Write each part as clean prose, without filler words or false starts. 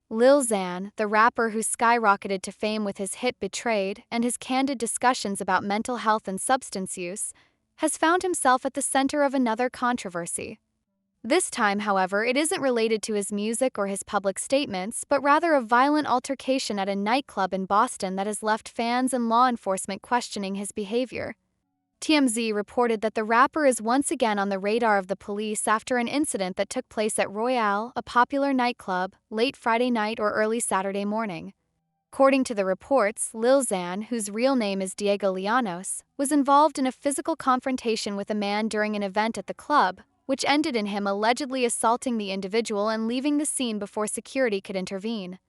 Lil Xan, the rapper who skyrocketed to fame with his hit Betrayed and his candid discussions about mental health and substance use, has found himself at the center of another controversy. This time, however, it isn't related to his music or his public statements, but rather a violent altercation at a nightclub in Boston that has left fans and law enforcement questioning his behavior. TMZ reported that the rapper is once again on the radar of the police after an incident that took place at Royale, a popular nightclub, late Friday night or early Saturday morning. According to the reports, Lil Xan, whose real name is Diego Llanos, was involved in a physical confrontation with a man during an event at the club, which ended in him allegedly assaulting the individual and leaving the scene before security could intervene.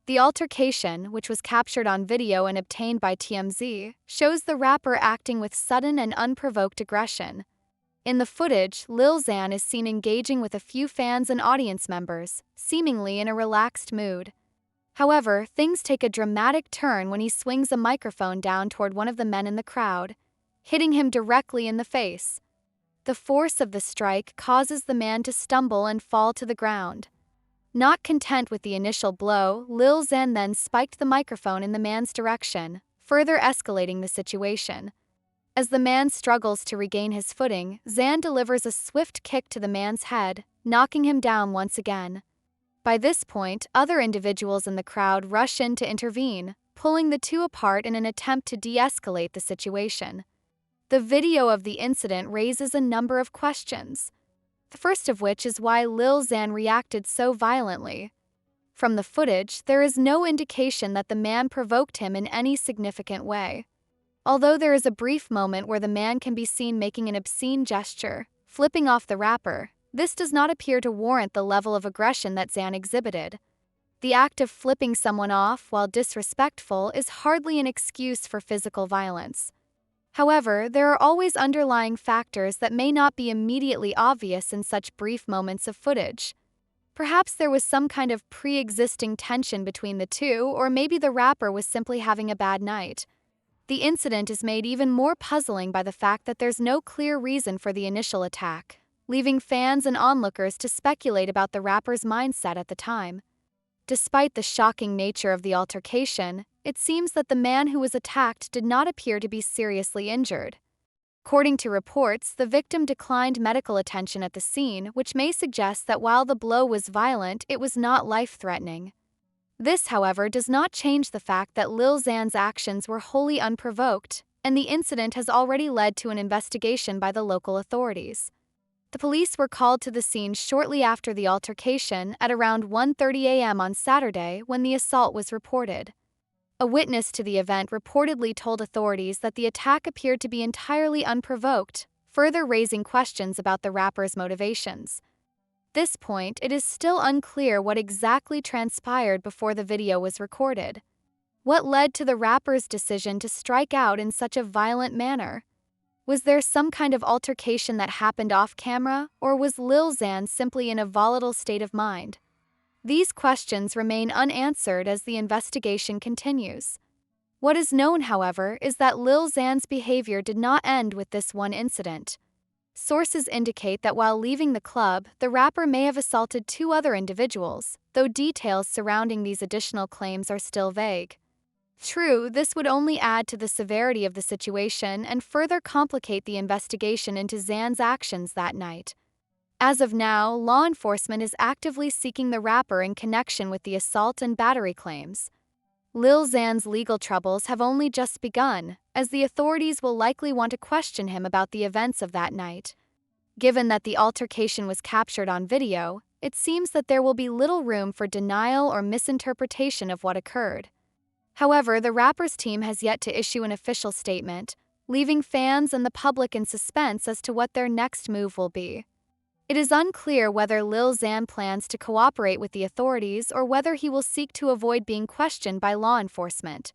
The altercation, which was captured on video and obtained by TMZ, shows the rapper acting with sudden and unprovoked aggression. In the footage, Lil Xan is seen engaging with a few fans and audience members, seemingly in a relaxed mood. However, things take a dramatic turn when he swings a microphone down toward one of the men in the crowd, hitting him directly in the face. The force of the strike causes the man to stumble and fall to the ground. Not content with the initial blow, Lil Xan then spiked the microphone in the man's direction, further escalating the situation. As the man struggles to regain his footing, Xan delivers a swift kick to the man's head, knocking him down once again. By this point, other individuals in the crowd rush in to intervene, pulling the two apart in an attempt to de-escalate the situation. The video of the incident raises a number of questions. The first of which is why Lil Xan reacted so violently. From the footage, there is no indication that the man provoked him in any significant way. Although there is a brief moment where the man can be seen making an obscene gesture, flipping off the rapper, this does not appear to warrant the level of aggression that Xan exhibited. The act of flipping someone off while disrespectful is hardly an excuse for physical violence. However, there are always underlying factors that may not be immediately obvious in such brief moments of footage. Perhaps there was some kind of pre-existing tension between the two, or maybe the rapper was simply having a bad night. The incident is made even more puzzling by the fact that there's no clear reason for the initial attack, leaving fans and onlookers to speculate about the rapper's mindset at the time. Despite the shocking nature of the altercation, it seems that the man who was attacked did not appear to be seriously injured. According to reports, the victim declined medical attention at the scene, which may suggest that while the blow was violent, it was not life-threatening. This, however, does not change the fact that Lil Xan's actions were wholly unprovoked, and the incident has already led to an investigation by the local authorities. The police were called to the scene shortly after the altercation at around 1:30 a.m. on Saturday when the assault was reported. A witness to the event reportedly told authorities that the attack appeared to be entirely unprovoked, further raising questions about the rapper's motivations. At this point, it is still unclear what exactly transpired before the video was recorded. What led to the rapper's decision to strike out in such a violent manner? Was there some kind of altercation that happened off-camera, or was Lil Xan simply in a volatile state of mind? These questions remain unanswered as the investigation continues. What is known, however, is that Lil Xan's behavior did not end with this one incident. Sources indicate that while leaving the club, the rapper may have assaulted two other individuals, though details surrounding these additional claims are still vague. True, this would only add to the severity of the situation and further complicate the investigation into Xan's actions that night. As of now, law enforcement is actively seeking the rapper in connection with the assault and battery claims. Lil Xan's legal troubles have only just begun, as the authorities will likely want to question him about the events of that night. Given that the altercation was captured on video, it seems that there will be little room for denial or misinterpretation of what occurred. However, the rapper's team has yet to issue an official statement, leaving fans and the public in suspense as to what their next move will be. It is unclear whether Lil Xan plans to cooperate with the authorities or whether he will seek to avoid being questioned by law enforcement.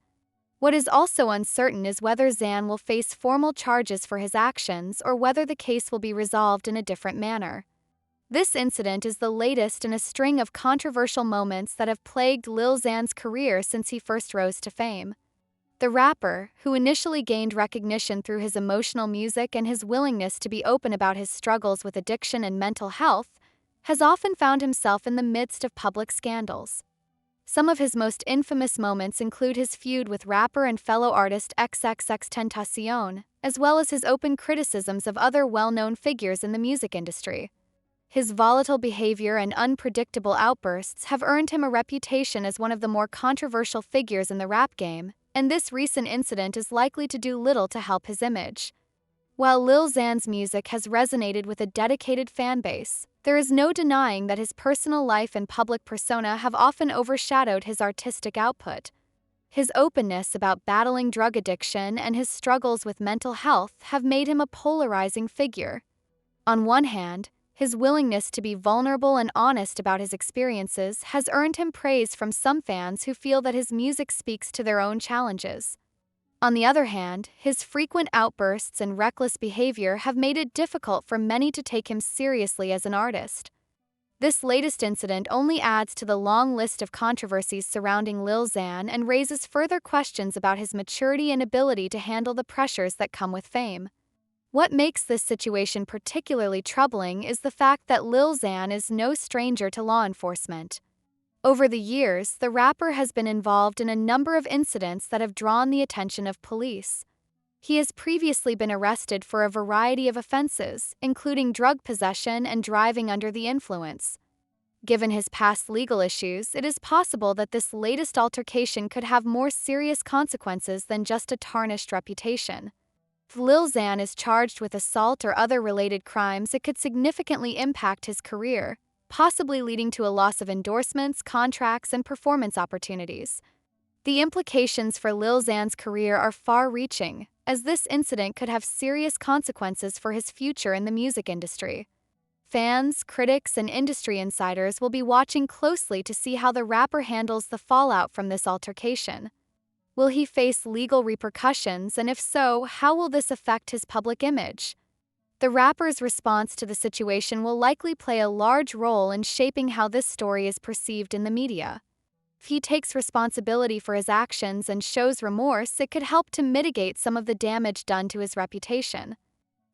What is also uncertain is whether Xan will face formal charges for his actions or whether the case will be resolved in a different manner. This incident is the latest in a string of controversial moments that have plagued Lil Xan's career since he first rose to fame. The rapper, who initially gained recognition through his emotional music and his willingness to be open about his struggles with addiction and mental health, has often found himself in the midst of public scandals. Some of his most infamous moments include his feud with rapper and fellow artist XXXTentacion, as well as his open criticisms of other well-known figures in the music industry. His volatile behavior and unpredictable outbursts have earned him a reputation as one of the more controversial figures in the rap game, and this recent incident is likely to do little to help his image. While Lil Xan's music has resonated with a dedicated fan base, there is no denying that his personal life and public persona have often overshadowed his artistic output. His openness about battling drug addiction and his struggles with mental health have made him a polarizing figure. On one hand, his willingness to be vulnerable and honest about his experiences has earned him praise from some fans who feel that his music speaks to their own challenges. On the other hand, his frequent outbursts and reckless behavior have made it difficult for many to take him seriously as an artist. This latest incident only adds to the long list of controversies surrounding Lil Xan and raises further questions about his maturity and ability to handle the pressures that come with fame. What makes this situation particularly troubling is the fact that Lil Xan is no stranger to law enforcement. Over the years, the rapper has been involved in a number of incidents that have drawn the attention of police. He has previously been arrested for a variety of offenses, including drug possession and driving under the influence. Given his past legal issues, it is possible that this latest altercation could have more serious consequences than just a tarnished reputation. If Lil Xan is charged with assault or other related crimes, it could significantly impact his career, possibly leading to a loss of endorsements, contracts, and performance opportunities. The implications for Lil Xan's career are far-reaching, as this incident could have serious consequences for his future in the music industry. Fans, critics, and industry insiders will be watching closely to see how the rapper handles the fallout from this altercation. Will he face legal repercussions, and if so, how will this affect his public image? The rapper's response to the situation will likely play a large role in shaping how this story is perceived in the media. If he takes responsibility for his actions and shows remorse, it could help to mitigate some of the damage done to his reputation.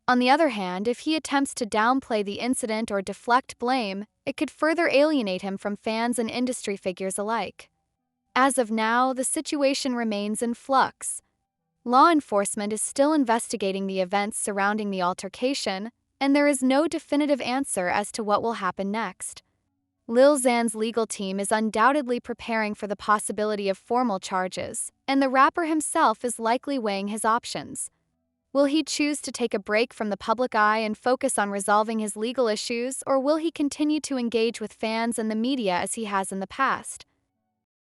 On the other hand, if he attempts to downplay the incident or deflect blame, it could further alienate him from fans and industry figures alike. As of now, the situation remains in flux. Law enforcement is still investigating the events surrounding the altercation, and there is no definitive answer as to what will happen next. Lil Xan's legal team is undoubtedly preparing for the possibility of formal charges, and the rapper himself is likely weighing his options. Will he choose to take a break from the public eye and focus on resolving his legal issues, or will he continue to engage with fans and the media as he has in the past?